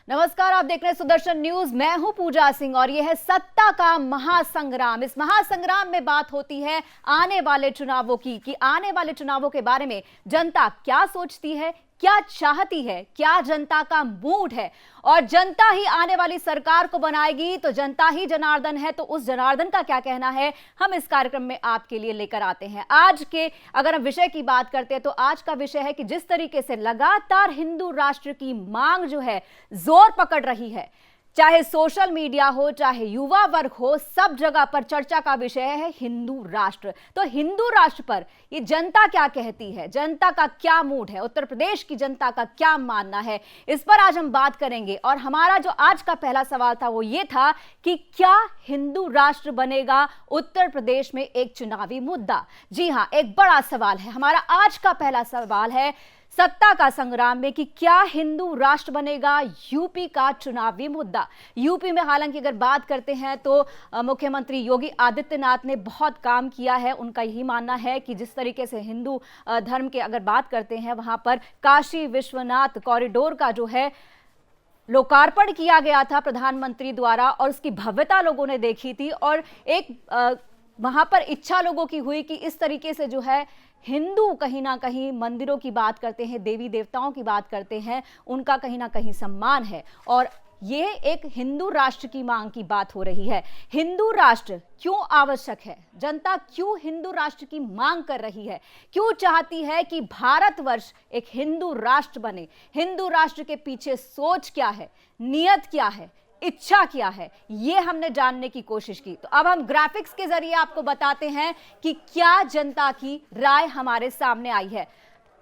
नमस्कार, आप देख रहे हैं सुदर्शन न्यूज। मैं हूं पूजा सिंह और यह है सत्ता का महासंग्राम। इस महासंग्राम में बात होती है आने वाले चुनावों की, कि आने वाले चुनावों के बारे में जनता क्या सोचती है, क्या चाहती है, क्या जनता का मूड है। और जनता ही आने वाली सरकार को बनाएगी, तो जनता ही जनार्दन है, तो उस जनार्दन का क्या कहना है हम इस कार्यक्रम में आपके लिए लेकर आते हैं। आज के अगर हम विषय की बात करते हैं तो आज का विषय है कि जिस तरीके से लगातार हिंदू राष्ट्र की मांग जो है जोर पकड़ रही है, चाहे सोशल मीडिया हो, चाहे युवा वर्ग हो, सब जगह पर चर्चा का विषय है हिंदू राष्ट्र। तो हिंदू राष्ट्र पर ये जनता क्या कहती है, जनता का क्या मूड है, उत्तर प्रदेश की जनता का क्या मानना है, इस पर आज हम बात करेंगे। और हमारा जो आज का पहला सवाल था वो ये था कि क्या हिंदू राष्ट्र बनेगा उत्तर प्रदेश में एक चुनावी मुद्दा। जी हां, एक बड़ा सवाल है। हमारा आज का पहला सवाल है सत्ता का संग्राम में कि क्या हिंदू राष्ट्र बनेगा यूपी का चुनावी मुद्दा। यूपी में हालांकि अगर बात करते हैं तो मुख्यमंत्री योगी आदित्यनाथ ने बहुत काम किया है। उनका यही मानना है कि जिस तरीके से हिंदू धर्म के अगर बात करते हैं, वहां पर काशी विश्वनाथ कॉरिडोर का जो है लोकार्पण किया गया था प्रधानमंत्री द्वारा, और उसकी भव्यता लोगों ने देखी थी। और एक वहां पर इच्छा लोगों की हुई कि इस तरीके से जो है हिंदू कहीं ना कहीं मंदिरों की बात करते हैं, देवी देवताओं की बात करते हैं, उनका कहीं ना कहीं सम्मान है। और ये एक हिंदू राष्ट्र की मांग की बात हो रही है। हिंदू राष्ट्र क्यों आवश्यक है, जनता क्यों हिंदू राष्ट्र की मांग कर रही है, क्यों चाहती है कि भारतवर्ष एक हिंदू राष्ट्र बने। हिंदू राष्ट्र के पीछे सोच क्या है, नियत क्या है, इच्छा क्या है, ये हमने जानने की कोशिश की। तो अब हम ग्राफिक्स के जरिए आपको बताते हैं कि क्या जनता की राय हमारे सामने आई है।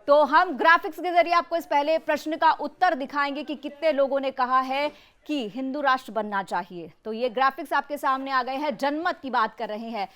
तो हम ग्राफिक्स के जरिए आपको इस पहले प्रश्न का उत्तर दिखाएंगे कि कितने लोगों ने कहा है कि हिंदू राष्ट्र बनना चाहिए। तो ये ग्राफिक्स आपके सामने आ गए हैं। जनमत की बात कर रहे हैं।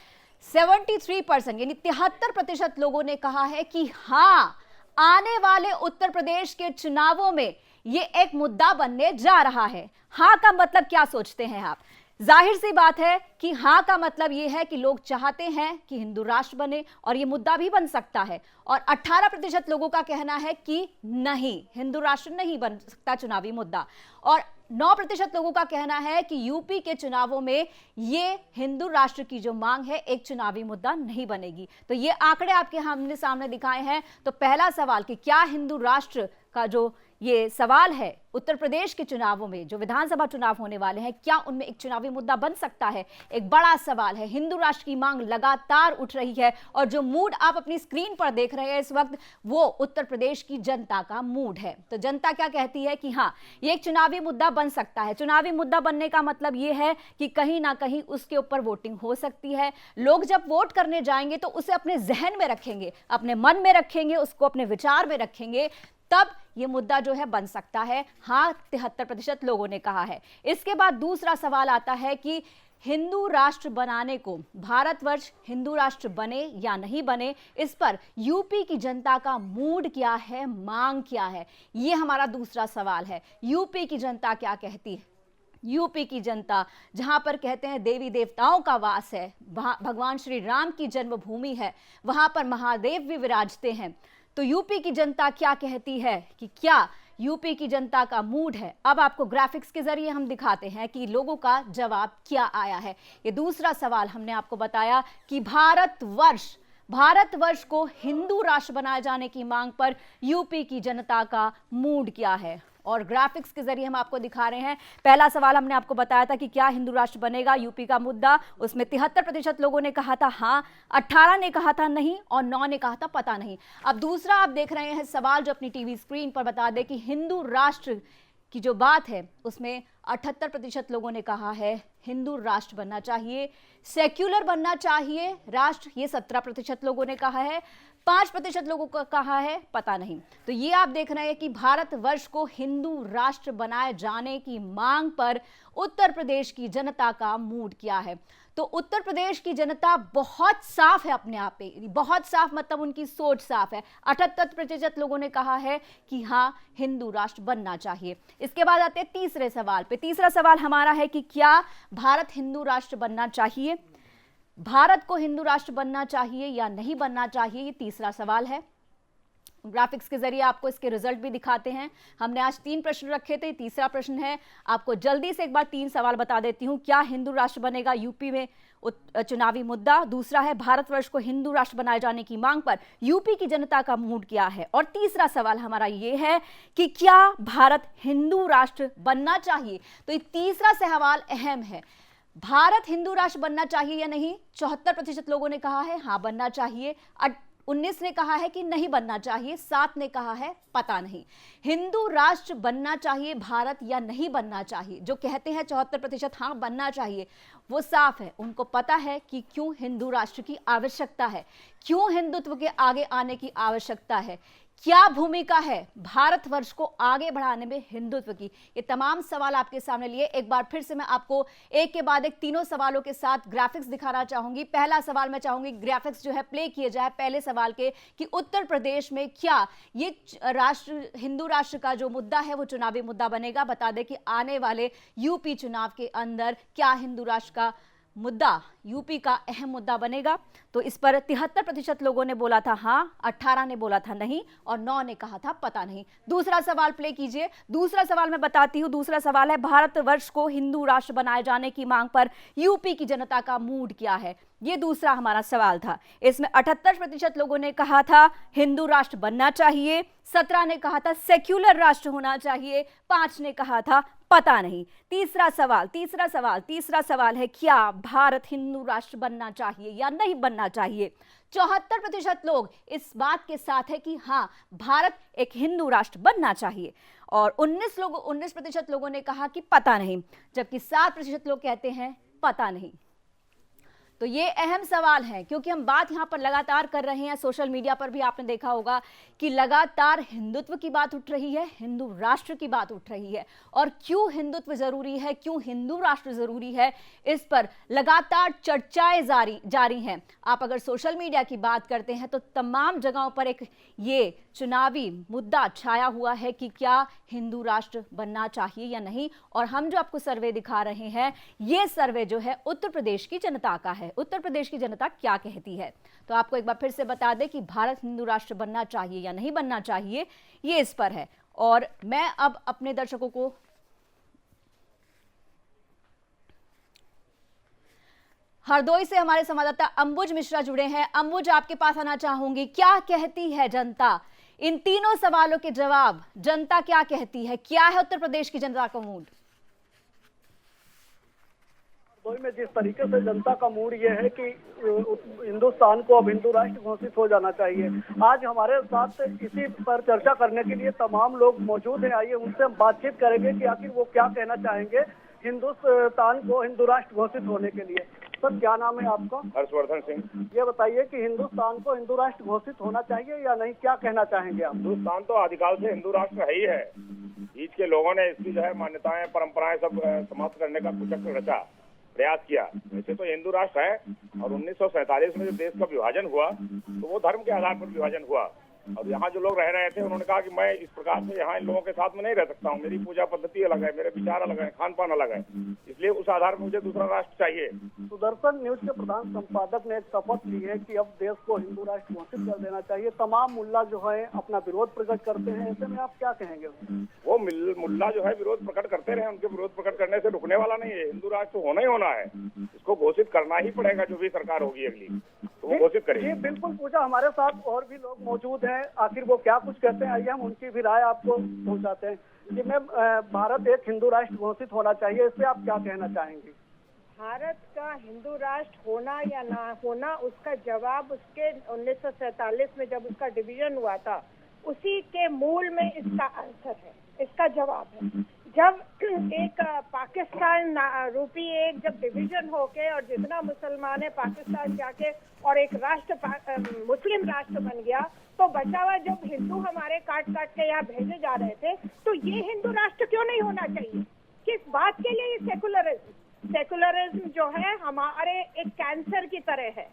73% यानी 73% लोगों ने कहा है कि हाँ, आने वाले उत्तर प्रदेश के चुनावों में ये एक मुद्दा बनने जा रहा है। हाँ का मतलब क्या सोचते हैं आप? जाहिर सी बात है कि हाँ का मतलब यह है कि लोग चाहते हैं कि हिंदू राष्ट्र बने और यह मुद्दा भी बन सकता है। और 18% लोगों का कहना है कि नहीं, हिंदू राष्ट्र नहीं बन सकता चुनावी मुद्दा। और 9% लोगों का कहना है कि यूपी के चुनावों में ये हिंदू राष्ट्र की जो मांग है एक चुनावी मुद्दा नहीं बनेगी। तो ये आंकड़े आपके हमने सामने दिखाए हैं। तो पहला सवाल कि क्या हिंदू राष्ट्र का जो ये सवाल है उत्तर प्रदेश के चुनावों में, जो विधानसभा चुनाव होने वाले हैं, क्या उनमें एक चुनावी मुद्दा बन सकता है, एक बड़ा सवाल है। हिंदू राष्ट्र की मांग लगातार उठ रही है और जो मूड आप अपनी स्क्रीन पर देख रहे हैं इस वक्त, वो उत्तर प्रदेश की जनता का मूड है। तो जनता क्या कहती है कि हाँ, ये एक चुनावी मुद्दा बन सकता है। चुनावी मुद्दा बनने का मतलब ये है कि कहीं ना कहीं उसके ऊपर वोटिंग हो सकती है। लोग जब वोट करने जाएंगे तो उसे अपने जहन में रखेंगे, अपने मन में रखेंगे, उसको अपने विचार में रखेंगे, तब यह मुद्दा जो है बन सकता है। हाँ, 73% लोगों ने कहा है। इसके बाद दूसरा सवाल आता है कि हिंदू राष्ट्र बनाने को, भारतवर्ष हिंदू राष्ट्र बने या नहीं बने, इस पर यूपी की जनता का मूड क्या है, मांग क्या है, यह हमारा दूसरा सवाल है। यूपी की जनता क्या कहती है? यूपी की जनता, जहां पर कहते हैं देवी देवताओं का वास है, भगवान श्री राम की जन्मभूमि है, वहां पर महादेव भी विराजते हैं। तो यूपी की जनता क्या कहती है कि क्या यूपी की जनता का मूड है? अब आपको ग्राफिक्स के जरिए हम दिखाते हैं कि लोगों का जवाब क्या आया है। ये दूसरा सवाल हमने आपको बताया कि भारतवर्ष को हिंदू राष्ट्र बनाए जाने की मांग पर यूपी की जनता का मूड क्या है। और ग्राफिक्स के जरिए हम आपको दिखा रहे हैं। पहला सवाल हमने आपको बताया था कि क्या हिंदू राष्ट्र बनेगा यूपी का मुद्दा, उसमें 73% लोगों ने कहा था हाँ, 18 ने कहा था नहीं और 9 ने कहा था पता नहीं। अब दूसरा आप देख रहे हैं सवाल जो अपनी टीवी स्क्रीन पर बता दे कि हिंदू राष्ट्र की जो बात है उसमें 78% लोगों ने कहा है हिंदू राष्ट्र बनना चाहिए, सेक्युलर बनना चाहिए राष्ट्र, ये 17% लोगों ने कहा है। 5% लोगों का कहा है पता नहीं। तो ये आप देख रहे हैं कि भारतवर्ष को हिंदू राष्ट्र बनाए जाने की मांग पर उत्तर प्रदेश की जनता का मूड क्या है। तो उत्तर प्रदेश की जनता बहुत साफ है अपने आप पे, बहुत साफ मतलब उनकी सोच साफ है। 78% लोगों ने कहा है कि हाँ, हिंदू राष्ट्र बनना चाहिए। इसके बाद आते हैं तीसरे सवाल पे। तीसरा सवाल हमारा है कि क्या भारत हिंदू राष्ट्र बनना चाहिए, भारत को हिंदू राष्ट्र बनना चाहिए या नहीं बनना चाहिए, ये तीसरा सवाल है। ग्राफिक्स के जरिए आपको इसके रिजल्ट भी दिखाते हैं। हमने आज 3 प्रश्न रखे थे, तीसरा प्रश्न है, आपको जल्दी से एक बार 3 सवाल बता देती हूं। क्या हिंदू राष्ट्र बनेगा यूपी में चुनावी मुद्दा? दूसरा है, भारतवर्ष को हिंदू राष्ट्र बनाए जाने की मांग पर यूपी की जनता का मूड क्या है? और तीसरा सवाल हमारा ये है कि क्या भारत हिंदू राष्ट्र बनना चाहिए? तो ये तीसरा सवाल अहम है। भारत हिंदू राष्ट्र बनना चाहिए या नहीं? 74% लोगों ने कहा है हाँ बनना चाहिए, 19 ने कहा है कि नहीं बनना चाहिए, 7 ने कहा है पता नहीं। हिंदू राष्ट्र बनना चाहिए भारत या नहीं बनना चाहिए? जो कहते हैं 74% हाँ बनना चाहिए, वो साफ है, उनको पता है कि क्यों हिंदू राष्ट्र की आवश्यकता है, क्यों हिंदुत्व के आगे आने की आवश्यकता है, क्या भूमिका है भारतवर्ष को आगे बढ़ाने में हिंदुत्व की। ये तमाम सवाल आपके सामने लिए एक बार फिर से मैं आपको एक के बाद एक तीनों सवालों के साथ ग्राफिक्स दिखाना चाहूंगी। पहला सवाल मैं चाहूंगी ग्राफिक्स जो है प्ले किए जाए पहले सवाल के, कि उत्तर प्रदेश में क्या ये राष्ट्र हिंदू राष्ट्र का जो मुद्दा है वो चुनावी मुद्दा बनेगा? बता दें कि आने वाले यूपी चुनाव के अंदर क्या हिंदू राष्ट्र का मुद्दा यूपी का अहम मुद्दा बनेगा? तो इस पर 73% लोगों ने बोला था हाँ, 18 ने बोला था नहीं और 9 ने कहा था पता नहीं। दूसरा सवाल प्ले कीजिए। दूसरा सवाल मैं बताती हूं। दूसरा सवाल है, भारतवर्ष को हिंदू राष्ट्र बनाए जाने की मांग पर यूपी की जनता का मूड क्या है? ये दूसरा हमारा सवाल था। इसमें 78% लोगों ने कहा था हिंदू राष्ट्र बनना चाहिए, 17 ने कहा था सेक्युलर राष्ट्र होना चाहिए, 5 ने कहा था पता नहीं। तीसरा सवाल है, क्या भारत हिंदू राष्ट्र बनना चाहिए या नहीं बनना चाहिए? 74% लोग इस बात के साथ है कि हाँ भारत एक हिंदू राष्ट्र बनना चाहिए, और 19% लोगों ने कहा कि पता नहीं, जबकि 7% लोग कहते हैं पता नहीं। तो ये अहम सवाल है, क्योंकि हम बात यहां पर लगातार कर रहे हैं, सोशल मीडिया पर भी आपने देखा होगा कि लगातार हिंदुत्व की बात उठ रही है, हिंदू राष्ट्र की बात उठ रही है, और क्यों हिंदुत्व जरूरी है, क्यों हिंदू राष्ट्र जरूरी है, इस पर लगातार चर्चाएं जारी हैं। आप अगर सोशल मीडिया की बात करते हैं तो तमाम जगहों पर एक ये चुनावी मुद्दा छाया हुआ है कि क्या हिंदू राष्ट्र बनना चाहिए या नहीं। और हम जो आपको सर्वे दिखा रहे हैं, ये सर्वे जो है उत्तर प्रदेश की जनता का है। उत्तर प्रदेश की जनता क्या कहती है, तो आपको एक बार फिर से बता दें कि भारत हिंदू राष्ट्र बनना चाहिए या नहीं बनना चाहिए, ये इस पर है। और मैं अब अपने दर्शकों को हरदोई से हमारे संवाददाता अंबुज मिश्रा जुड़े हैं। अंबुज, आपके पास आना चाहूंगी, क्या कहती है जनता? इन तीनों सवालों के जवाब जनता क्या कहती है? क्या है उत्तर प्रदेश की जनता का मूड? में जिस तरीके से जनता का मूड ये है कि हिंदुस्तान को अब हिंदू राष्ट्र घोषित हो जाना चाहिए। आज हमारे साथ इसी पर चर्चा करने के लिए तमाम लोग मौजूद हैं। आइए उनसे हम बातचीत करेंगे कि आखिर वो क्या कहना चाहेंगे हिंदुस्तान को हिंदू राष्ट्र घोषित होने के लिए। सर, क्या नाम है आपका? हर्षवर्धन सिंह। ये बताइए कि हिंदुस्तान को हिंदू राष्ट्र घोषित होना चाहिए या नहीं, क्या कहना चाहेंगे आप? हिंदुस्तान तो आदिकाल से हिंदू राष्ट्र है ही है। बीच के लोगों ने इसकी जो है मान्यताएं परंपराएं सब समाप्त करने का कुचक्र रचा, प्रयास किया। वैसे तो हिंदू राष्ट्र है, और 1947 में जब देश का विभाजन हुआ तो वो धर्म के आधार पर विभाजन हुआ, और यहाँ जो लोग रह रहे थे उन्होंने कहा कि मैं इस प्रकार से यहाँ इन लोगों के साथ में नहीं रह सकता हूँ, मेरी पूजा पद्धति अलग है, मेरे विचार अलग है, खान पान अलग है, इसलिए उस आधार पर मुझे दूसरा राष्ट्र चाहिए। सुदर्शन न्यूज के प्रधान संपादक ने एक शपथ ली है कि अब देश को हिंदू राष्ट्र घोषित कर देना चाहिए। तमाम मुल्ला जो है अपना विरोध प्रकट करते हैं, ऐसे में आप क्या कहेंगे? वो मुल्ला जो है विरोध प्रकट करते रहे, उनके विरोध प्रकट करने से रुकने वाला नहीं है। हिंदू राष्ट्र होना ही होना है, इसको घोषित करना ही पड़ेगा। जो भी सरकार होगी अगली तो वो घोषित करेगी। बिल्कुल पूजा, हमारे साथ और भी लोग मौजूद हैं, आखिर वो क्या कुछ कहते हैं, आइए हम उनकी भी राय आपको पहुंचाते हैं। जी मैम, भारत एक हिंदू राष्ट्र घोषित होना चाहिए, इससे आप क्या कहना चाहेंगे? भारत का हिंदू राष्ट्र होना या ना होना, उसका जवाब उसके 1947 में जब उसका डिवीजन हुआ था उसी के मूल में इसका आंसर है, इसका जवाब है। जब एक पाकिस्तान रूपी एक जब डिवीजन होके और जितना मुसलमान है पाकिस्तान जाके और एक राष्ट्र मुस्लिम राष्ट्र बन गया, तो बचा हुआ जब हिंदू हमारे काट काट के यहाँ भेजे जा रहे थे, तो ये हिंदू राष्ट्र क्यों नहीं होना चाहिए? किस बात के लिए? सेकुलरिज्म जो है हमारे एक कैंसर की तरह है।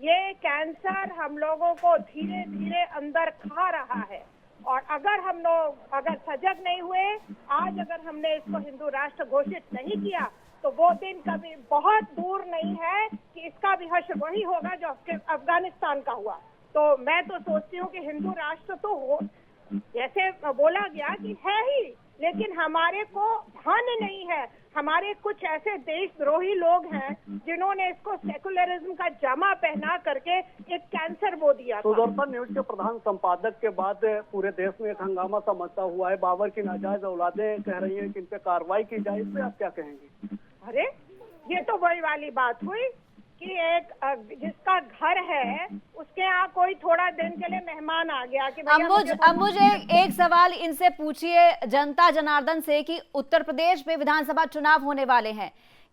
ये कैंसर हम लोगों को धीरे धीरे अंदर खा रहा है, और अगर हम लोग अगर सजग नहीं हुए, आज अगर हमने इसको हिंदू राष्ट्र घोषित नहीं किया, तो वो दिन कभी बहुत दूर नहीं है कि इसका भी हश्र वही होगा जो अफगानिस्तान का हुआ। तो मैं तो सोचती हूँ कि हिंदू राष्ट्र तो हो, जैसे बोला गया कि है ही, लेकिन हमारे को भान नहीं है। हमारे कुछ ऐसे देशद्रोही लोग हैं जिन्होंने इसको सेकुलरिज्म का जामा पहना करके एक कैंसर बो दिया था। सुदर्शन न्यूज के प्रधान संपादक के बाद पूरे देश में एक हंगामा सा मचा हुआ है। बाबर की नाजायज औलादें कह रही हैं कि इन पे कार्रवाई की जाए, इस पे आप क्या कहेंगी? अरे ये तो वही वाली बात हुई कि एक जिसका घर है उसके यहाँ कोई थोड़ा दिन के लिए मेहमान आ गया कि अंबुज एक सवाल इनसे पूछिए जनता जनार्दन से कि उत्तर प्रदेश में विधानसभा चुनाव होने वाले हैं,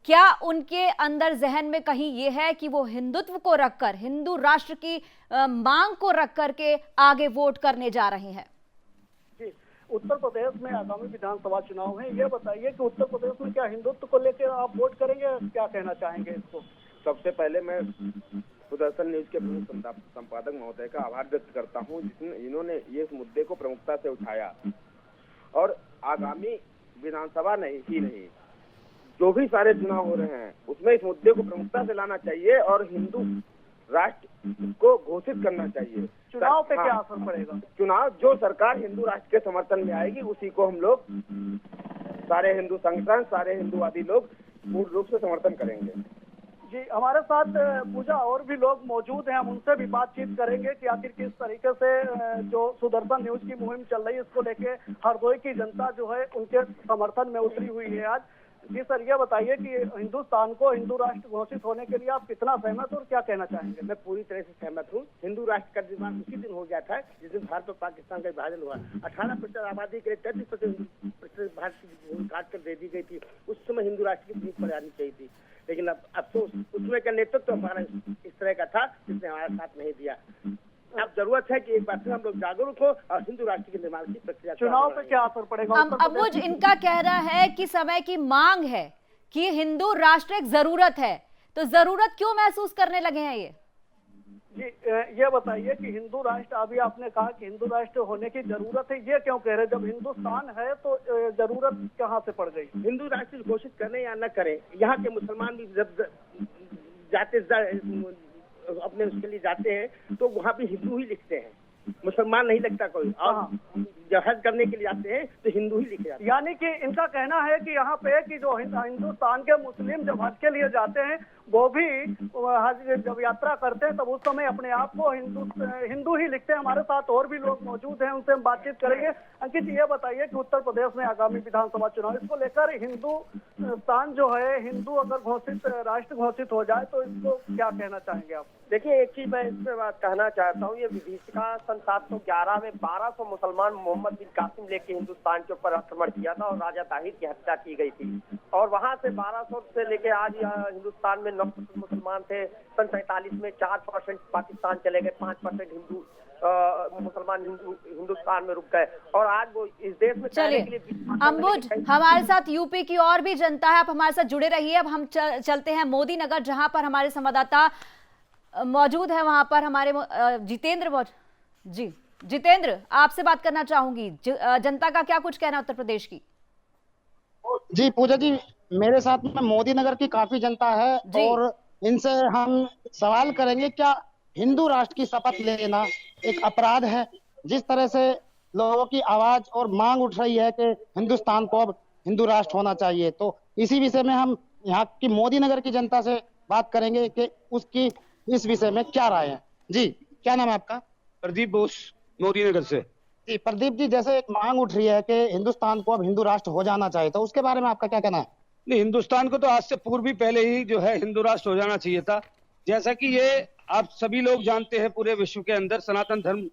क्या उनके अंदर जहन में कहीं ये है कि वो हिंदुत्व को रखकर, हिंदू राष्ट्र की मांग को रख करके आगे वोट करने जा रहे हैं? जी, उत्तर प्रदेश में आगामी विधानसभा चुनाव है, ये बताइए कि उत्तर प्रदेश में क्या हिंदुत्व को लेकर आप वोट करेंगे, क्या कहना चाहेंगे इसको? सबसे पहले मैं सुदर्शन न्यूज के प्रमुख संपादक महोदय का आभार व्यक्त करता हूं, जिन्होंने ये इस मुद्दे को प्रमुखता से उठाया। और आगामी विधानसभा नहीं जो भी सारे चुनाव हो रहे हैं उसमें इस मुद्दे को प्रमुखता से लाना चाहिए और हिंदू राष्ट्र को घोषित करना चाहिए। चुनाव पे क्या असर पड़ेगा? चुनाव जो सरकार हिंदू राष्ट्र के समर्थन में आएगी उसी को हम लोग, सारे हिंदू संगठन, सारे हिंदूवादी लोग पूर्ण रूप से समर्थन करेंगे। जी, हमारे साथ पूजा और भी लोग मौजूद हैं, हम उनसे भी बातचीत करेंगे कि आखिर किस तरीके से जो सुदर्शन न्यूज की मुहिम चल रही है इसको लेके हरदोई की जनता जो है उनके समर्थन में उतरी हुई है आज। जी सर, ये बताइए कि हिंदुस्तान को हिंदू राष्ट्र घोषित होने के लिए आप कितना सहमत और क्या कहना चाहेंगे? मैं पूरी तरह से सहमत हूँ। हिंदू राष्ट्र का निर्माण उसी दिन हो गया था जिस दिन भारत और पाकिस्तान का विभाजन हुआ। 18% आबादी के लिए 33% भारत की काट कर दे दी गई थी। उस समय हिंदू राष्ट्र की भूख पर आनी चाहिए थी, लेकिन अब अफसोस उसमें का नेतृत्व हमारा इस तरह का था जिसने हमारा साथ नहीं दिया। अब जरूरत है कि एक बार फिर हम लोग जागरूक हो और हिंदू राष्ट्र के निर्माण की प्रक्रिया। चुनाव पे क्या असर पड़ेगा? अंबुज, इनका कहना है कि समय की मांग है कि हिंदू राष्ट्र एक जरूरत है, तो जरूरत क्यों महसूस करने लगे हैं ये? जी, ये बताइए कि हिंदू राष्ट्र, अभी आपने कहा कि हिंदू राष्ट्र होने की जरूरत है, ये क्यों कह रहे? जब हिंदुस्तान है तो जरूरत कहाँ से पड़ गई? हिंदू राष्ट्र घोषित करें या न करें, यहाँ के मुसलमान भी जब जाते अपने उसके लिए जाते हैं तो वहाँ भी हिंदू ही लिखते हैं, मुसलमान नहीं लगता कोई। और जब हज करने के लिए जाते हैं तो हिंदू ही लिखे जाते हैं। यानी कि इनका कहना है कि यहाँ पे कि जो हिंदुस्तान के मुस्लिम जब हज के लिए जाते हैं वो भी हज जब यात्रा करते हैं तब उस समय अपने आप को हिंदू ही लिखते हैं। हमारे साथ और भी लोग मौजूद हैं, उनसे हम बातचीत करेंगे। अंकित, ये बताइए कि उत्तर प्रदेश में आगामी विधानसभा चुनाव, इसको लेकर हिंदुस्तान जो है, हिंदू अगर राष्ट्र घोषित हो जाए तो इसको क्या कहना चाहेंगे आप? देखिए, एक चीज मैं इसमें बात कहना चाहता हूँ। ये विभीषिका सन 711 में 1200 मुसलमान मोहम्मद बिन कासिम लेके हिंदुस्तान के ऊपर आक्रमण किया था और राजा ताहिर की हत्या की गई थी। और वहां से 1200 से लेके आज हिंदुस्तान में 9% मुसलमान थे। सन 47 में 4% पाकिस्तान चले गए, 5% हिंदू मुसलमान हिंदुस्तान में रुक गए और आज वो इस देश में। चलिए अंबुज, हमारे साथ यूपी की और भी जनता है, आप हमारे साथ जुड़े रहिए। अब हम चलते हैं मोदी नगर, जहां पर हमारे संवाददाता मौजूद है। वहां पर हमारे जितेंद्र जी, जितेंद्र, आपसे बात करना चाहूंगी। जनता का क्या कुछ कहना है उत्तर प्रदेश की? जी पूजा जी, मेरे साथ में मोदी नगर की काफी जनता है और इनसे हम सवाल करेंगे, क्या हिंदू राष्ट्र की शपथ लेना एक अपराध है? जिस तरह से लोगों की आवाज और मांग उठ रही है कि हिंदुस्तान को अब हिंदू राष्ट्र होना चाहिए, तो इसी विषय में हम यहाँ की मोदी नगर की जनता से बात करेंगे कि उसकी इस विषय में क्या राय है। जी, क्या नाम है आपका? प्रदीप बोस, मोदी नगर से। जी प्रदीप जी, जैसे एक मांग उठ रही है कि हिंदुस्तान को अब हिंदू राष्ट्र हो जाना चाहिए, तो उसके बारे में आपका क्या कहना है? नहीं, हिंदुस्तान को तो आज से पूर्व भी पहले ही जो है हिंदू राष्ट्र हो जाना चाहिए था। जैसा कि ये आप सभी लोग जानते हैं, पूरे विश्व के अंदर सनातन धर्म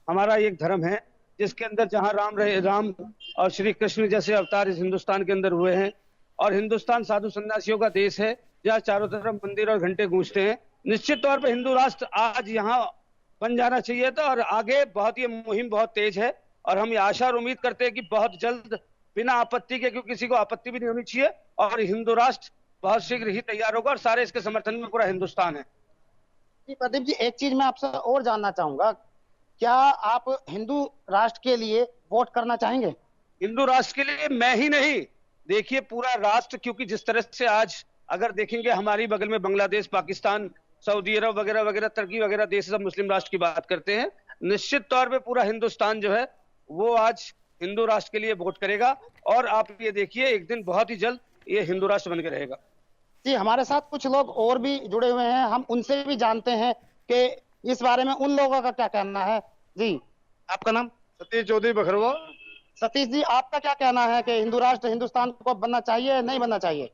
हमारा एक धर्म है जिसके अंदर जहाँ राम और श्री कृष्ण जैसे अवतार इस हिंदुस्तान के अंदर हुए हैं। और हिंदुस्तान साधु सन्यासियों का देश है जहाँ चारों तरफ मंदिर और घंटे गूंजते हैं। निश्चित तौर पर हिंदू राष्ट्र आज यहाँ बन जाना चाहिए था और आगे बहुत, ये मुहिम बहुत तेज है और हम ये आशा और उम्मीद करते हैं कि बहुत जल्द बिना आपत्ति के, क्योंकि किसी को आपत्ति भी नहीं होनी चाहिए, और हिंदू राष्ट्र बहुत शीघ्र ही तैयार होगा और सारे इसके समर्थन में पूरा हिंदुस्तान है। जी प्रदीप जी, एक चीज मैं आपसे और जानना चाहूंगा, क्या आप हिंदू राष्ट्र के लिए वोट करना चाहेंगे? हिंदू राष्ट्र के लिए मैं ही नहीं, देखिए पूरा राष्ट्र, क्योंकि जिस तरह से आज अगर देखेंगे हमारी बगल में बांग्लादेश, पाकिस्तान सऊदी अरब वगैरह वगैरह तुर्की वगैरह देश सब मुस्लिम राष्ट्र की बात करते हैं। निश्चित तौर पे पूरा हिंदुस्तान जो है वो आज हिंदू राष्ट्र के लिए वोट करेगा और आप ये देखिए एक दिन बहुत ही जल्द ये हिंदू राष्ट्र बन के रहेगा। जी, हमारे साथ कुछ लोग और भी जुड़े हुए हैं, हम उनसे भी जानते हैं कि इस बारे में उन लोगों का क्या कहना है। जी, आपका नाम? सतीश चौधरी बखरवा। सतीश जी, आपका क्या कहना है कि हिंदू राष्ट्र हिंदुस्तान को बनना चाहिए या नहीं बनना चाहिए?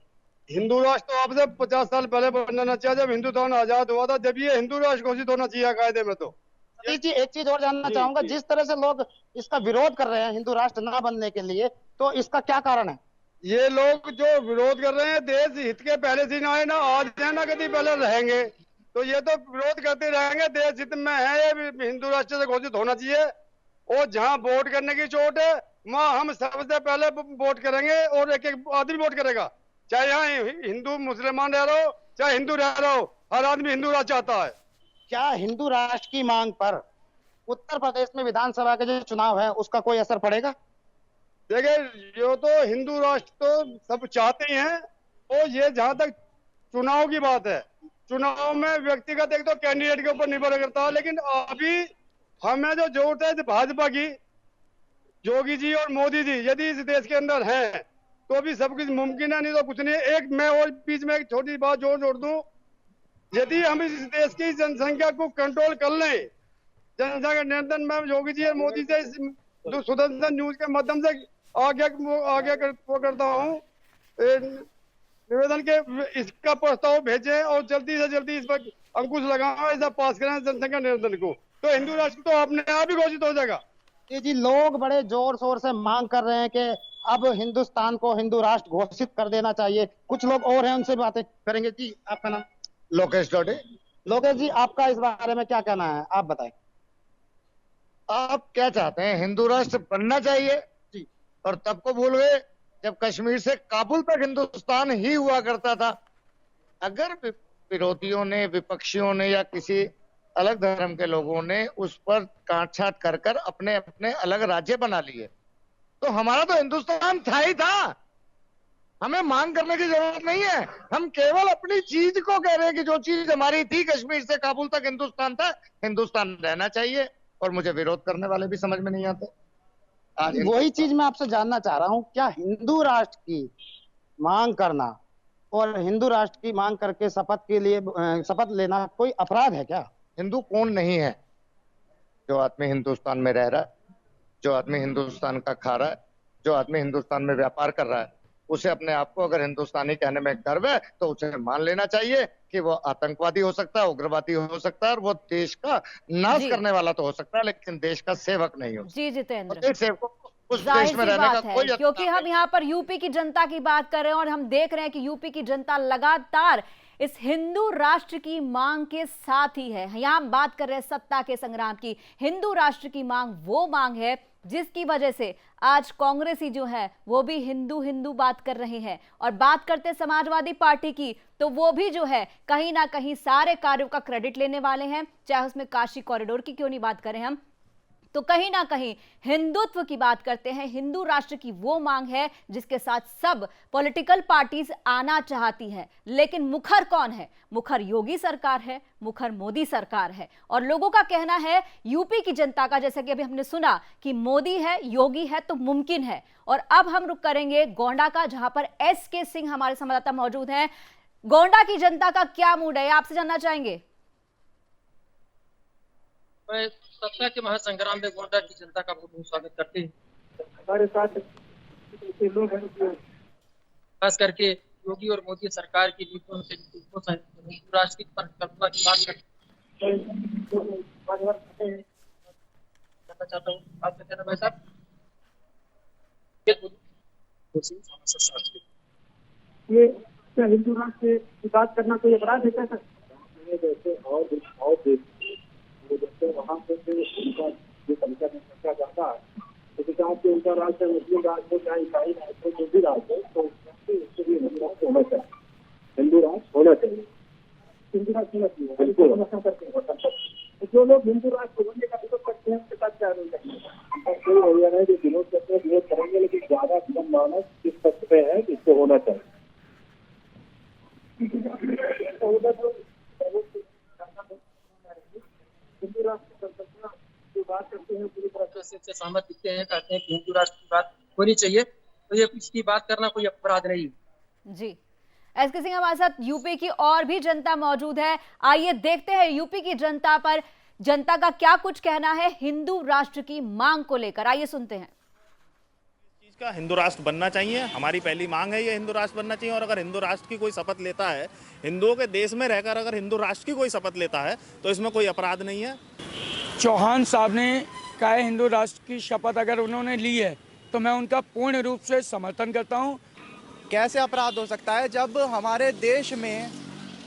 हिंदू राष्ट्र तो आपसे 50 साल पहले बनना चाहिए, जब हिंदुस्तान आजाद हुआ था, जब ये हिंदू राष्ट्र घोषित होना चाहिए कायदे में। तो सतीश जी, एक चीज और जानना चाहूंगा, जिस तरह से लोग इसका विरोध कर रहे हैं हिंदू राष्ट्र ना बनने के लिए, तो इसका क्या कारण है? ये लोग जो विरोध कर रहे हैं देश हित के पहले से ना है, ना आज है ना कभी पहले रहेंगे, तो ये तो विरोध करते रहेंगे। देश हित में है ये हिंदू राष्ट्र से घोषित होना चाहिए, और जहाँ वोट करने की चोट है वहाँ हम सबसे पहले वोट करेंगे, और एक एक आदमी वोट करेगा, चाहे यहाँ हिंदू मुसलमान रह रहा हो चाहे हिंदू रह रहा हो, हर आदमी हिंदू राष्ट्र चाहता है। क्या हिंदू राष्ट्र की मांग पर उत्तर प्रदेश में विधानसभा के जो चुनाव है उसका कोई असर पड़ेगा? देखिए, जो तो हिंदू राष्ट्र तो सब चाहते ही हैं, और ये जहां तक चुनाव की बात है, चुनाव में व्यक्तिगत एक तो कैंडिडेट के ऊपर निर्भर करता है, लेकिन अभी हमें जो जरूरत है भाजपा की, योगी जी और मोदी जी यदि इस देश के अंदर हैं तो भी सब कुछ मुमकिन है, नहीं तो कुछ नहीं। एक मैं और बीच में एक छोटी बात जोड़ दूं, यदि हम इस देश की जनसंख्या को कंट्रोल कर लें, जनसंख्या नियंत्रण में योगी जी और मोदी से सुदर्शन न्यूज के माध्यम से आगे करता हूँ निवेदन के, इसका प्रस्ताव भेजें और जल्दी से जल्दी इस पर अंकुश लगाओ, ऐसा पास करें जनसंख्या नियंत्रण को, तो हिंदू राष्ट्र तो अपने आप ही घोषित हो जाएगा। जी, लोग बड़े जोर शोर से मांग कर रहे हैं कि अब हिंदुस्तान को हिंदू राष्ट्र घोषित कर देना चाहिए। कुछ लोग और हैं, उनसे बातें करेंगे। जी, आपका नाम? लोकेश डोडे। लोकेश जी, आपका इस बारे में क्या कहना है, आप बताएं। आप क्या चाहते हैं? हिंदू राष्ट्र बनना चाहिए जी। और तब को भूल गए जब कश्मीर से काबुल तक हिंदुस्तान ही हुआ करता था। अगर विरोधियों ने, विपक्षियों ने या किसी अलग धर्म के लोगों ने उस पर काट-छाट कर कर अपने अपने अलग राज्य बना लिए, तो हमारा तो हिंदुस्तान था ही था। हमें मांग करने की जरूरत नहीं है, हम केवल अपनी चीज को कह रहे हैं कि जो चीज हमारी थी, कश्मीर से काबुल तक हिंदुस्तान था, हिंदुस्तान रहना चाहिए। और मुझे विरोध करने वाले भी समझ में नहीं आते। आज वही चीज मैं आपसे जानना चाह रहा हूं, क्या हिंदू राष्ट्र की मांग करना और हिंदू राष्ट्र की मांग करके शपथ लेना कोई अपराध है क्या? हिंदू कौन नहीं है? जो आदमी हिंदुस्तान में रह रहा है, जो आदमी हिंदुस्तान का खा रहा है, जो आदमी हिंदुस्तान में व्यापार कर रहा है, उसे अपने आप को अगर हिंदुस्तानी कहने में गर्व है तो उसे मान लेना चाहिए कि वो आतंकवादी हो सकता है, उग्रवादी हो सकता है, और वो देश का नाश करने वाला तो हो सकता है, लेकिन देश का सेवक नहीं हो सकता। जी जितेंद्र, देश सेवकों को उस देश में रहने का कोई, क्योंकि हम यहाँ पर यूपी की जनता की बात कर रहे हैं और हम देख रहे हैं कि यूपी की जनता लगातार इस हिंदू राष्ट्र की मांग के साथ ही है। यहाँ हम बात कर रहे हैं सत्ता के संग्राम की। हिंदू राष्ट्र की मांग वो मांग है जिसकी वजह से आज कांग्रेसी जो है वो भी हिंदू हिंदू बात कर रहे हैं। और बात करते समाजवादी पार्टी की, तो वो भी जो है कहीं ना कहीं सारे कार्यों का क्रेडिट लेने वाले हैं, चाहे उसमें काशी कॉरिडोर की क्यों नहीं बात करें हम, तो कहीं ना कहीं हिंदुत्व की बात करते हैं। हिंदू राष्ट्र की वो मांग है जिसके साथ सब पॉलिटिकल पार्टीज आना चाहती हैं, लेकिन मुखर कौन है? मुखर योगी सरकार है, मुखर मोदी सरकार है। और लोगों का कहना है, यूपी की जनता का, जैसे कि अभी हमने सुना कि मोदी है, योगी है तो मुमकिन है। और अब हम रुक करेंगे गोंडा का, जहां पर SK सिंह हमारे संवाददाता मौजूद हैं। गोंडा की जनता का क्या मूड है, आपसे जानना चाहेंगे। सत्ता के महासंग्राम में गोंडा की जनता का बहुत स्वागत करते हैं। हमारे साथ खास करके योगी और मोदी सरकार की नीतियों से राष्ट्र की परिकल्पना की बात करना चाहता हूँ। आपका कहना भाई साहब? ये क्या हिंदू राष्ट्र से बात करना कोई अपराध है क्या सर? जैसे और वहाँ पे उनका जो तरीका रखा जाता है, तो चाहे कि उनका राज्य मुस्लिम राज्य हो, चाहे ईसाई राज्य हो, जो भी राज्य हो, तो उसके लिए हिंदू राष्ट्र होना चाहिए। हिंदू राष्ट्र होना चाहिए, हिंदू राष्ट्र होना चाहिए। बिल्कुल। जो लोग हिंदू राष्ट्र होने का विरोध करते हैं उसके साथ क्या होना कोई हरियाणा है जो विरोध करते हैं, विरोध करेंगे, लेकिन ज्यादा जनमानस इस तथ्य पे है कि इसको होना चाहिए। हिंदू राष्ट्र की संकल्पना की बात करते हैं पूरी तरह से सहमत दिखते हैं, कहते हैं कि हिंदू राष्ट्र की बात होनी चाहिए, तो ये इसकी बात करना कोई अपराध नहीं। जी, एसके सिंह हमारे साथ यूपी की और भी जनता मौजूद है। आइए देखते हैं यूपी की जनता पर जनता का क्या कुछ कहना है हिंदू राष्ट्र की मांग को लेकर। आइए सुनते हैं। चीज का हिंदू राष्ट्र बनना चाहिए, हमारी पहली मांग है, ये हिंदू राष्ट्र बनना चाहिए। और अगर हिंदू राष्ट्र की कोई शपथ लेता है, हिंदुओं के देश में रहकर अगर हिंदू राष्ट्र की कोई शपथ लेता है तो इसमें कोई अपराध नहीं है। चौहान साहब ने कहा है हिंदू राष्ट्र की शपथ अगर उन्होंने ली है तो मैं उनका पूर्ण रूप से समर्थन करता हूं। कैसे अपराध हो सकता है जब हमारे देश में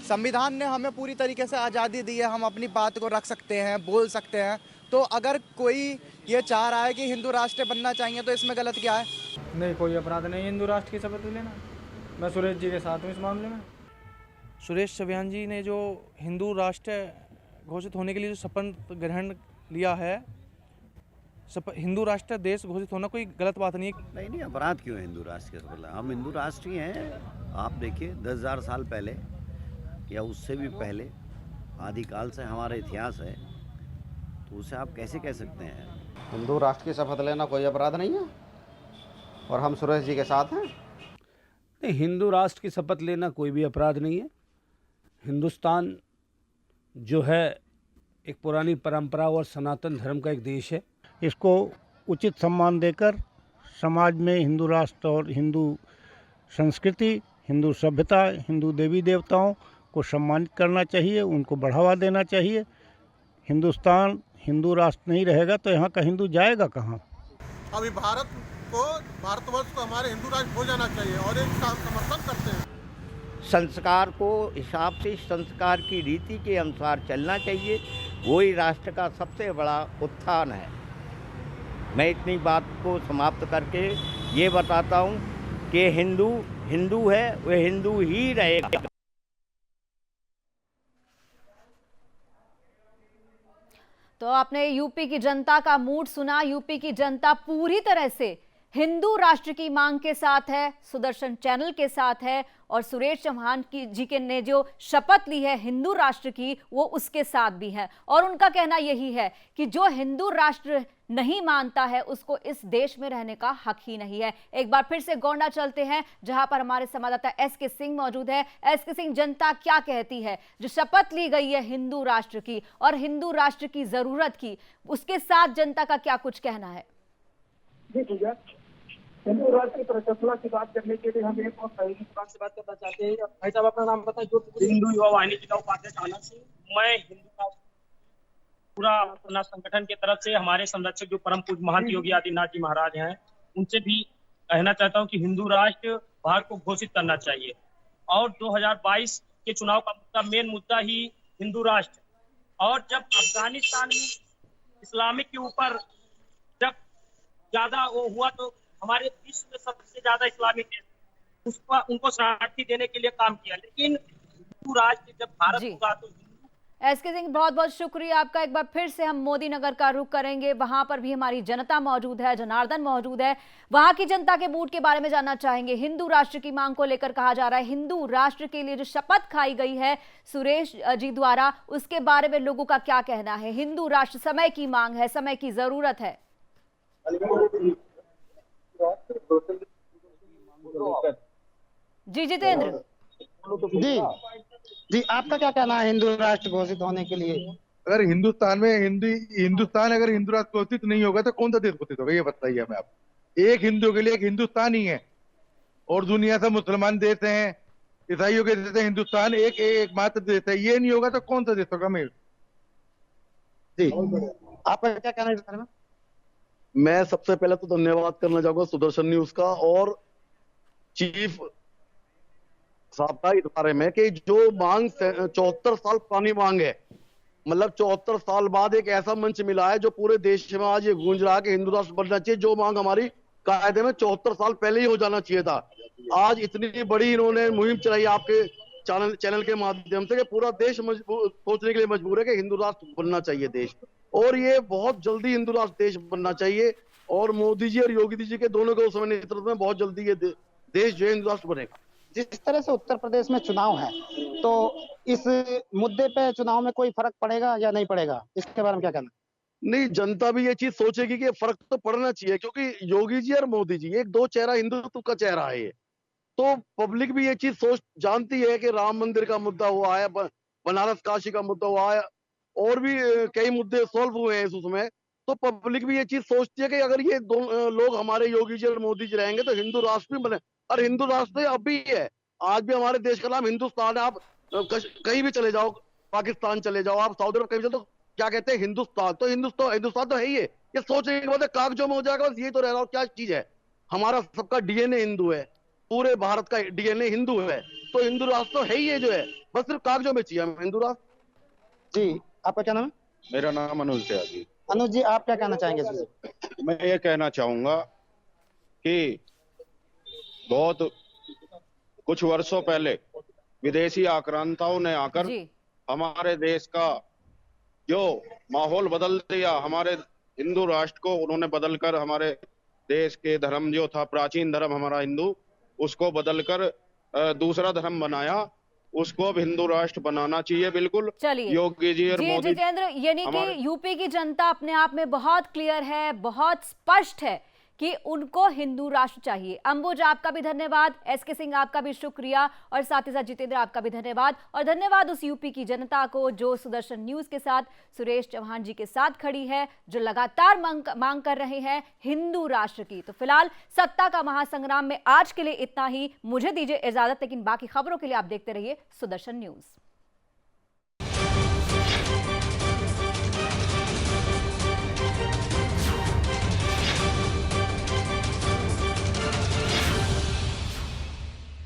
संविधान ने हमें पूरी तरीके से आज़ादी दी है, हम अपनी बात को रख सकते हैं, बोल सकते हैं। तो अगर कोई ये चाह रहा है कि हिंदू राष्ट्र बनना चाहिए तो इसमें गलत क्या है? नहीं, कोई अपराध नहीं हिंदू राष्ट्र की शपथ लेना। मैं सुरेश जी के साथ हूँ इस मामले में। सुरेश चव्हाण जी ने जो हिंदू राष्ट्र घोषित होने के लिए जो शपथ ग्रहण लिया है, हिंदू राष्ट्र देश घोषित होना कोई गलत बात नहीं है। नहीं, अपराध क्यों है हिंदू राष्ट्र के शपथ? हम हिंदू राष्ट्र ही हैं। आप देखिए 10,000 साल पहले या उससे भी पहले आदिकाल से हमारा इतिहास है, तो उसे आप कैसे कह सकते हैं? हिंदू राष्ट्र की शपथ लेना कोई अपराध नहीं है और हम सुरेश जी के साथ हैं। नहीं, हिंदू राष्ट्र की शपथ लेना कोई भी अपराध नहीं है। हिंदुस्तान जो है एक पुरानी परंपरा और सनातन धर्म का एक देश है। इसको उचित सम्मान देकर समाज में हिंदू राष्ट्र और हिंदू संस्कृति, हिंदू सभ्यता, हिंदू देवी देवताओं को सम्मानित करना चाहिए, उनको बढ़ावा देना चाहिए। हिंदुस्तान हिंदू राष्ट्र नहीं रहेगा तो यहाँ का हिंदू जाएगा कहाँ? अभी भारतवर्ष को हमारे हिंदू राष्ट्र हो जाना चाहिए और एक समर्थन करते हैं। संस्कार को हिसाब से संस्कार की रीति के अनुसार चलना चाहिए, वही राष्ट्र का सबसे बड़ा उत्थान है। मैं इतनी बात को समाप्त करके ये बताता हूँ कि हिंदू हिंदू है, वह हिंदू ही रहेगा। तो आपने यूपी की जनता का मूड सुना। यूपी की जनता पूरी तरह से हिंदू राष्ट्र की मांग के साथ है, सुदर्शन चैनल के साथ है और सुरेश चौहान जी ने जो शपथ ली है हिंदू राष्ट्र की, वो उसके साथ भी है। और उनका कहना यही है कि जो हिंदू राष्ट्र नहीं मानता है उसको इस देश में रहने का हक ही नहीं है। एक बार फिर से गोंडा चलते हैं जहां पर हमारे संवाददाता एसके सिंह मौजूद है। एसके सिंह, जनता क्या कहती है? जो शपथ ली गई है हिंदू राष्ट्र की और हिंदू राष्ट्र की जरूरत की, उसके साथ जनता का क्या कुछ कहना है? जी भैया, हिंदू राष्ट्र की परिकल्पना की बात करने के लिए हम एक और पहली बात से बात करना चाहते हैं। भाई साहब अपना नाम बताएं। जो हिंदू युवा वाहिनी जिला उपाध्यक्ष आनंद सिंह। मैं हिंदू राष्ट्र पूरा अपना संगठन की तरफ से हमारे संरक्षक जो परम पूज्य महंत योगी आदित्यनाथ जी महाराज हैं, उनसे भी कहना चाहता हूं कि हिंदू राष्ट्र भारत को घोषित करना चाहिए। और 2022 के चुनाव का मेन मुद्दा ही हिंदू राष्ट्र। और जब अफगानिस्तान में इस्लामिक के ऊपर जब ज्यादा वो हुआ तो हमारे विश्व में सबसे ज्यादा इस्लामिक देश उनको शरणार्थी देने के लिए काम किया, लेकिन हिंदू राष्ट्र जब भारत होगा तो। एसके सिंह, बहुत बहुत शुक्रिया आपका। एक बार फिर से हम मोदी नगर का रुख करेंगे, वहां पर भी हमारी जनता मौजूद है, जनार्दन मौजूद है। वहां की जनता के मूड के बारे में जानना चाहेंगे। हिंदू राष्ट्र की मांग को लेकर कहा जा रहा है, हिंदू राष्ट्र के लिए जो शपथ खाई गई है सुरेश जी द्वारा, उसके बारे में लोगों का क्या कहना है? हिंदू राष्ट्र समय की मांग है, समय की जरूरत है। जी जितेंद्र। जी, आपका क्या कहना है हिंदू राष्ट्र घोषित होने के लिए? अगर हिंदुस्तान में हिंदुस्तान अगर हिंदू राष्ट्र घोषित नहीं होगा तो कौन सा देश घोषित होगा, ये बताइए हमें आप। एक हिंदू के लिए एक हिंदुस्तान ही है और दुनिया से मुसलमान देश हैं, ईसाइयों के देश हैं, हिंदुस्तान एक मात्र देश है। ये नहीं होगा तो कौन सा देश होगा? जी, आपका क्या कहना है इस बारे में? मैं सबसे पहले तो धन्यवाद करना चाहूंगा सुदर्शन न्यूज का और चीफ साहब का इस बारे में कि जो मांग 74 साल पुरानी मांग है, मतलब 74 साल बाद एक ऐसा मंच मिला है जो पूरे देश में आज ये गूंज रहा है कि हिंदू राष्ट्र बनना चाहिए। जो मांग हमारी कायदे में 74 साल पहले ही हो जाना चाहिए था। आज इतनी बड़ी इन्होंने मुहिम चलाई आपके चैनल के माध्यम से कि पूरा देश सोचने के लिए मजबूर है कि हिंदू राष्ट्र बनना चाहिए देश, और ये बहुत जल्दी हिंदू राष्ट्र देश बनना चाहिए। और मोदी जी और योगी जी के दोनों के उस समय नेतृत्व में बहुत जल्दी ये देश जो है हिंदू राष्ट्र बनेगा। जिस तरह से उत्तर प्रदेश में चुनाव है, तो इस मुद्दे पे चुनाव में कोई फर्क पड़ेगा या नहीं पड़ेगा, इसके बारे में क्या कहना? नहीं, जनता भी ये चीज सोचेगी कि फर्क तो पड़ना चाहिए, क्योंकि योगी जी और मोदी जी एक दो चेहरा हिंदुत्व का चेहरा है ये। तो पब्लिक भी ये चीज सोच जानती है कि राम मंदिर का मुद्दा हुआ है, बनारस काशी का मुद्दा हुआ है, और भी कई मुद्दे सॉल्व हुए हैं उसमें। तो पब्लिक भी ये चीज सोचती है कि अगर ये दो लोग हमारे योगी जी और मोदी जी रहेंगे तो हिंदू राष्ट्र भी बने। और हिंदू राष्ट्र अब भी है, आज भी हमारे देश का नाम हिंदुस्तान है। आप कहीं भी चले जाओ, पाकिस्तान चले जाओ, आप सऊदी अरब कहीं भी चले, तो क्या कहते हैं हिंदुस्तान। तो हिंदुस्तान तो है ही है। ये सोचने के बाद कागजों में हो जाएगा, बस यही तो रह रहा, और क्या चीज है। हमारा सबका डीएनए हिंदू है, पूरे भारत का डीएनए हिंदू है, तो हिंदू राष्ट्र तो है ही है जो है, बस सिर्फ कागजों में चाहिए हमें हिंदू राष्ट्र। जी, आपका क्या नाम है? मेरा नाम अनुज त्यागी। अनुज जी, आप क्या कहना चाहेंगे इसमें? मैं ये कहना चाहूंगा कि बहुत कुछ वर्षों पहले विदेशी आक्रांताओं ने आकर हमारे देश का जो माहौल बदल दिया, हमारे हिंदू राष्ट्र को उन्होंने बदलकर हमारे देश के धर्म जो था प्राचीन धर्म हमारा हिंदू, उसको बदलकर दूसरा धर्म बनाया। उसको अब हिंदू राष्ट्र बनाना चाहिए। बिल्कुल योगी जी और मोदी। जितेंद्र, यानी कि यूपी की जनता अपने आप में बहुत क्लियर है, बहुत स्पष्ट है कि उनको हिंदू राष्ट्र चाहिए। अंबुज, आपका भी धन्यवाद। एसके सिंह, आपका भी शुक्रिया, और साथ ही साथ जितेंद्र, आपका भी धन्यवाद। और धन्यवाद उस यूपी की जनता को जो सुदर्शन न्यूज के साथ, सुरेश चौहान जी के साथ खड़ी है, जो लगातार मांग कर रहे हैं हिंदू राष्ट्र की। तो फिलहाल सत्ता का महासंग्राम में आज के लिए इतना ही। मुझे दीजिए इजाजत, लेकिन बाकी खबरों के लिए आप देखते रहिए सुदर्शन न्यूज।